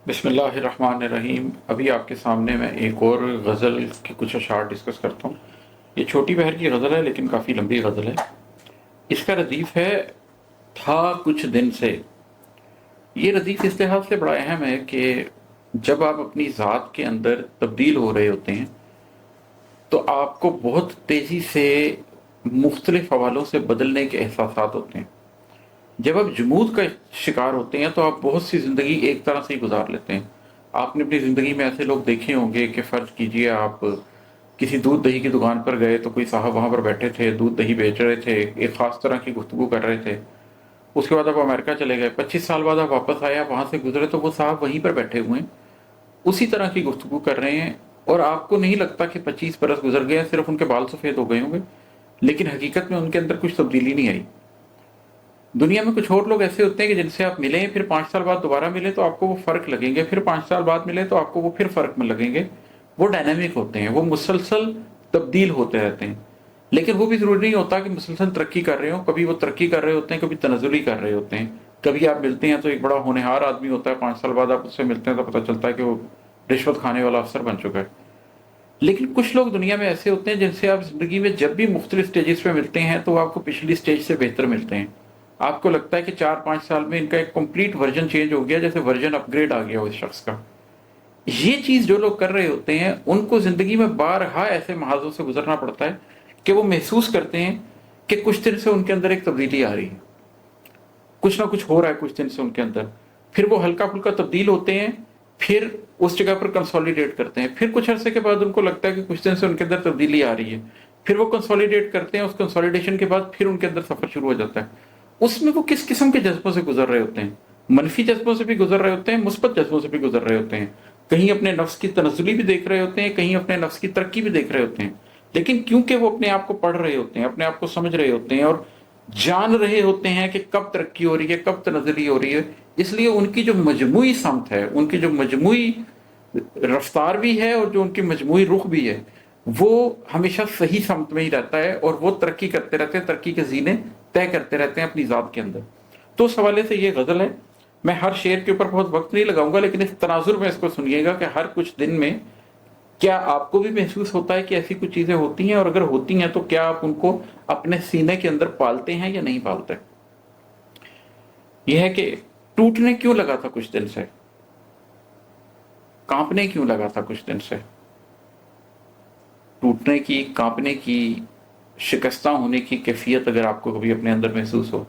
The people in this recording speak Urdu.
بسم اللہ الرحمن الرحیم۔ ابھی آپ کے سامنے میں ایک اور غزل کے کچھ اشعار ڈسکس کرتا ہوں۔ یہ چھوٹی بہر کی غزل ہے لیکن کافی لمبی غزل ہے۔ اس کا ردیف ہے تھا کچھ دن سے۔ یہ ردیف اس لحاظ سے بڑا اہم ہے کہ جب آپ اپنی ذات کے اندر تبدیل ہو رہے ہوتے ہیں تو آپ کو بہت تیزی سے مختلف حوالوں سے بدلنے کے احساسات ہوتے ہیں۔ جب آپ جمود کا شکار ہوتے ہیں تو آپ بہت سی زندگی ایک طرح سے ہی گزار لیتے ہیں۔ آپ نے اپنی زندگی میں ایسے لوگ دیکھے ہوں گے کہ فرض کیجئے آپ کسی دودھ دہی کی دکان پر گئے تو کوئی صاحب وہاں پر بیٹھے تھے، دودھ دہی بیچ رہے تھے، ایک خاص طرح کی گفتگو کر رہے تھے۔ اس کے بعد آپ امریکہ چلے گئے، 25 سال بعد آپ واپس آئے، آپ وہاں سے گزرے تو وہ صاحب وہیں پر بیٹھے ہوئے ہیں، اسی طرح کی گفتگو کر رہے ہیں، اور آپ کو نہیں لگتا کہ 25 برس گزر گئے ہیں، صرف ان کے بال سفید ہو گئے ہوں گے، لیکن حقیقت میں ان کے اندر کچھ تبدیلی نہیں آئی۔ دنیا میں کچھ اور لوگ ایسے ہوتے ہیں کہ جن سے آپ ملیں، پھر 5 سال بعد دوبارہ ملیں تو آپ کو وہ فرق لگیں گے، پھر 5 سال بعد ملیں تو آپ کو وہ پھر فرق میں لگیں گے۔ وہ ڈائنامک ہوتے ہیں، وہ مسلسل تبدیل ہوتے رہتے ہیں، لیکن وہ بھی ضروری نہیں ہوتا کہ مسلسل ترقی کر رہے ہوں۔ کبھی وہ ترقی کر رہے ہوتے ہیں، کبھی تنزلی کر رہے ہوتے ہیں۔ کبھی آپ ملتے ہیں تو ایک بڑا ہونہار آدمی ہوتا ہے، 5 سال بعد آپ اس سے ملتے ہیں تو پتہ چلتا ہے کہ وہ رشوت کھانے والا افسر بن چکا ہے۔ لیکن کچھ لوگ دنیا میں ایسے ہوتے ہیں جن سے آپ زندگی میں جب بھی مختلف سٹیجز پہ ملتے ہیں تو وہ آپ کو پچھلی سٹیج سے بہتر ملتے ہیں۔ آپ کو لگتا ہے کہ 4-5 سال میں ان کا ایک کمپلیٹ ورژن چینج ہو گیا، جیسے ورژن اپ گریڈ آ گیا اس شخص کا۔ یہ چیز جو لوگ کر رہے ہوتے ہیں ان کو زندگی میں بارہا ایسے محاذوں سے گزرنا پڑتا ہے کہ وہ محسوس کرتے ہیں کہ کچھ دن سے ان کے اندر ایک تبدیلی آ رہی ہے، کچھ نہ کچھ ہو رہا ہے کچھ دن سے ان کے اندر۔ پھر وہ ہلکا پھلکا تبدیل ہوتے ہیں، پھر اس جگہ پر کنسولیڈیٹ کرتے ہیں، پھر کچھ عرصے کے بعد ان کو لگتا ہے کہ کچھ دن سے ان کے اندر تبدیلی آ رہی ہے، پھر وہ کنسولیڈیٹ کرتے ہیں، اس کنسولیڈیشن کے بعد پھر ان کے اندر سفر شروع ہو جاتا ہے۔ اس میں وہ کس قسم کے جذبوں سے گزر رہے ہوتے ہیں؟ منفی جذبوں سے بھی گزر رہے ہوتے ہیں، مثبت جذبوں سے بھی گزر رہے ہوتے ہیں، کہیں اپنے نفس کی تنزلی بھی دیکھ رہے ہوتے ہیں، کہیں اپنے نفس کی ترقی بھی دیکھ رہے ہوتے ہیں، لیکن کیونکہ وہ اپنے آپ کو پڑھ رہے ہوتے ہیں، اپنے آپ کو سمجھ رہے ہوتے ہیں اور جان رہے ہوتے ہیں کہ کب ترقی ہو رہی ہے، کب تنزلی ہو رہی ہے، اس لیے ان کی جو مجموعی سمت ہے، ان کی جو مجموعی رفتار بھی ہے اور جو ان کی مجموعی رخ بھی ہے، وہ ہمیشہ صحیح سمت میں ہی رہتا ہے، اور وہ ترقی کرتے رہتے ہیں، ترقی کے زینے طے کرتے رہتے ہیں اپنی ذات کے اندر۔ تو اس حوالے سے یہ غزل ہے۔ میں ہر شعر کے اوپر بہت وقت نہیں لگاؤں گا، لیکن اس تناظر میں اس کو سنیے گا کہ ہر کچھ دن میں کیا آپ کو بھی محسوس ہوتا ہے کہ ایسی کچھ چیزیں ہوتی ہیں، اور اگر ہوتی ہیں تو کیا آپ ان کو اپنے سینے کے اندر پالتے ہیں یا نہیں پالتے۔ یہ ہے کہ ٹوٹنے کیوں لگا تھا کچھ دن سے، کانپنے کیوں لگا تھا کچھ دن سے۔ ٹوٹنے کی، کانپنے کی، شکستہ ہونے کی کیفیت اگر آپ کو کبھی اپنے اندر محسوس ہو